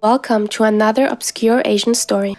Welcome to another obscure Asian story.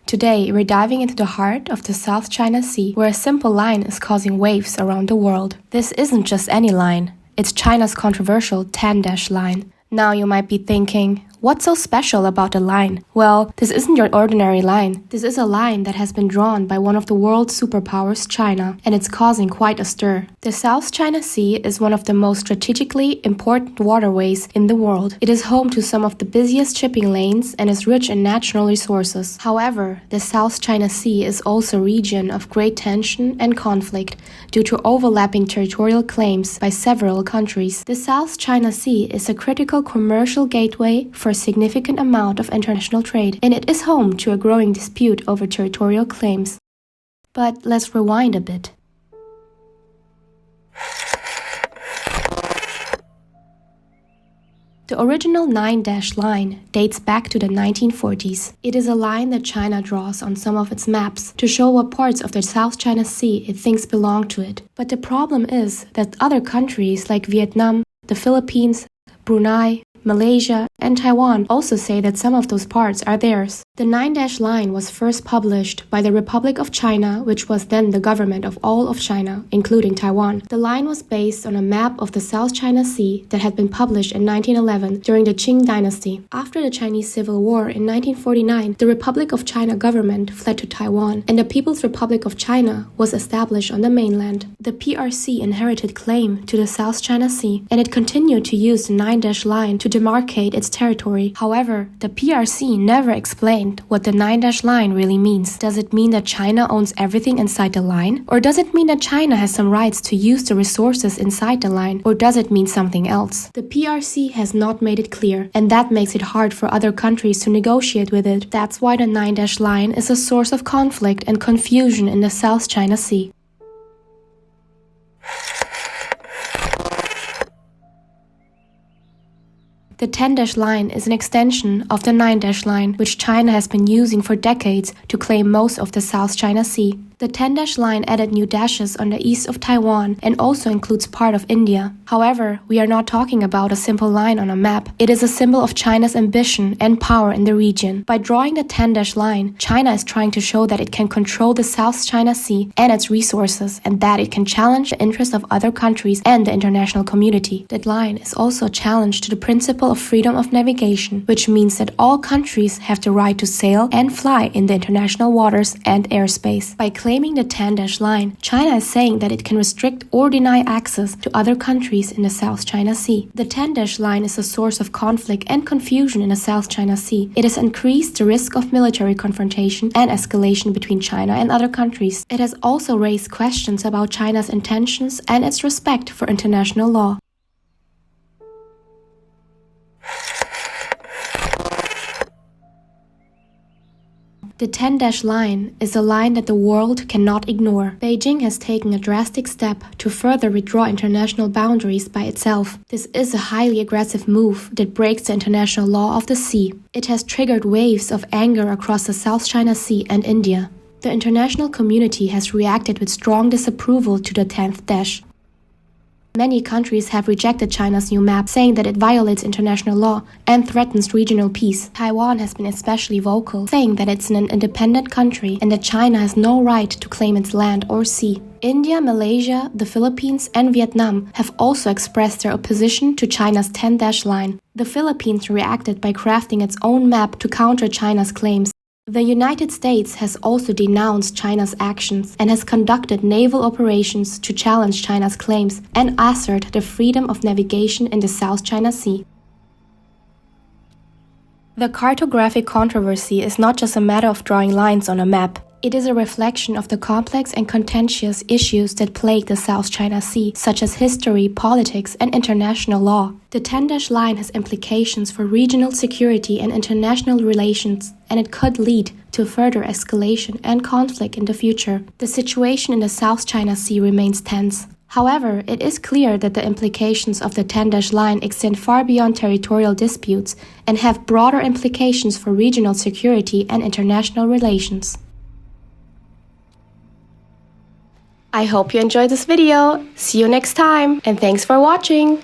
Today, we're diving into the heart of the South China Sea, where a simple line is causing waves around the world. This isn't just any line, it's China's controversial 10-dash line. Now you might be thinking, what's so special about the line? Well, this isn't your ordinary line. This is a line that has been drawn by one of the world's superpowers, China, and it's causing quite a stir. The South China Sea is one of the most strategically important waterways in the world. It is home to some of the busiest shipping lanes and is rich in natural resources. However, the South China Sea is also a region of great tension and conflict due to overlapping territorial claims by several countries. The South China Sea is a critical commercial gateway for a significant amount of international trade, and it is home to a growing dispute over territorial claims. But let's rewind a bit. The original 9-dash line dates back to the 1940s. It is a line that China draws on some of its maps to show what parts of the South China Sea it thinks belong to it. But the problem is that other countries like Vietnam, the Philippines, Brunei, Malaysia, and Taiwan also say that some of those parts are theirs. The 9-dash line was first published by the Republic of China, which was then the government of all of China, including Taiwan. The line was based on a map of the South China Sea that had been published in 1911 during the Qing dynasty. After the Chinese Civil War in 1949, the Republic of China government fled to Taiwan, and the People's Republic of China was established on the mainland. The PRC inherited claim to the South China Sea, and it continued to use the 9-dash line to demarcate its territory. However, the PRC never explained what the 9-dash line really means. Does it mean that China owns everything inside the line? Or does it mean that China has some rights to use the resources inside the line? Or does it mean something else? The PRC has not made it clear, and that makes it hard for other countries to negotiate with it. That's why the 9-dash line is a source of conflict and confusion in the South China Sea. The 10-dash line is an extension of the 9-dash line, which China has been using for decades to claim most of the South China Sea. The 10-dash line added new dashes on the east of Taiwan and also includes part of India. However, we are not talking about a simple line on a map. It is a symbol of China's ambition and power in the region. By drawing the 10-dash line, China is trying to show that it can control the South China Sea and its resources, and that it can challenge the interests of other countries and the international community. That line is also a challenge to the principle of freedom of navigation, which means that all countries have the right to sail and fly in the international waters and airspace. By claiming the 10-dash line, China is saying that it can restrict or deny access to other countries in the South China Sea. The 10-dash line is a source of conflict and confusion in the South China Sea. It has increased the risk of military confrontation and escalation between China and other countries. It has also raised questions about China's intentions and its respect for international law. The 10-dash line is a line that the world cannot ignore. Beijing has taken a drastic step to further withdraw international boundaries by itself. This is a highly aggressive move that breaks the international law of the sea. It has triggered waves of anger across the South China Sea and India. The international community has reacted with strong disapproval to the 10th dash. Many countries have rejected China's new map, saying that it violates international law and threatens regional peace. Taiwan has been especially vocal, saying that it's an independent country and that China has no right to claim its land or sea. India, Malaysia, the Philippines, and Vietnam have also expressed their opposition to China's 10-dash line. The Philippines reacted by crafting its own map to counter China's claims. The United States has also denounced China's actions and has conducted naval operations to challenge China's claims and assert the freedom of navigation in the South China Sea. The cartographic controversy is not just a matter of drawing lines on a map. It is a reflection of the complex and contentious issues that plague the South China Sea, such as history, politics, and international law. The 10-dash line has implications for regional security and international relations, and it could lead to further escalation and conflict in the future. The situation in the South China Sea remains tense. However, it is clear that the implications of the 10-dash line extend far beyond territorial disputes and have broader implications for regional security and international relations. I hope you enjoyed this video. See you next time, and thanks for watching!